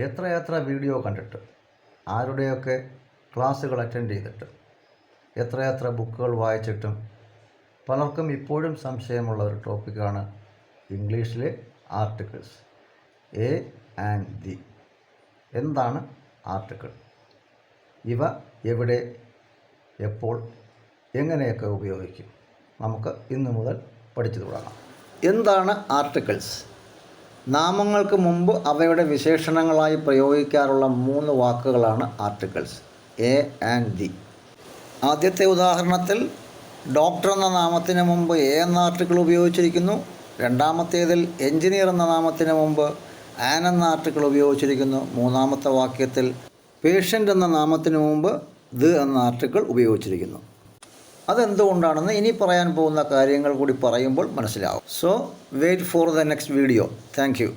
എത്രയെത്ര വീഡിയോ കണ്ടിട്ട്, ആരുടെയൊക്കെ ക്ലാസ്സുകൾ അറ്റൻഡ് ചെയ്തിട്ട്, എത്രയെത്ര ബുക്കുകൾ വായിച്ചിട്ടും പലർക്കും ഇപ്പോഴും സംശയമുള്ള ഒരു ടോപ്പിക്കാണ് ഇംഗ്ലീഷിലെ ആർട്ടിക്കിൾസ്. A and the. എന്താണ് ആർട്ടിക്കിൾ? ഇവ എവിടെ, എപ്പോൾ, എങ്ങനെയൊക്കെ ഉപയോഗിക്കും? നമുക്ക് ഇന്നു മുതൽ പഠിച്ചു തുടങ്ങാം. എന്താണ് ആർട്ടിക്കിൾസ്? നാമങ്ങൾക്ക് മുമ്പ് അവയുടെ വിശേഷണങ്ങളായി പ്രയോഗിക്കാറുള്ള 3 വാക്കുകളാണ് ആർട്ടിക്കിൾസ്. A and the. ആദ്യത്തെ ഉദാഹരണത്തിൽ ഡോക്ടർ എന്ന നാമത്തിന് മുമ്പ് എ എന്ന ആർട്ടിക്കിൾ ഉപയോഗിച്ചിരിക്കുന്നു. രണ്ടാമത്തേതിൽ എഞ്ചിനീയർ എന്ന നാമത്തിന് മുമ്പ് ആൻ എന്ന ആർട്ടിക്കിൾ ഉപയോഗിച്ചിരിക്കുന്നു. മൂന്നാമത്തെ വാക്യത്തിൽ പേഷ്യൻ്റ് എന്ന നാമത്തിന് മുമ്പ് ദ് എന്ന ആർട്ടിക്കിൾ ഉപയോഗിച്ചിരിക്കുന്നു. അതെന്തുകൊണ്ടാണെന്ന് ഇനി പറയാൻ പോകുന്ന കാര്യങ്ങൾ കൂടി പറയുമ്പോൾ മനസ്സിലാവും. So wait for the next video. Thank U.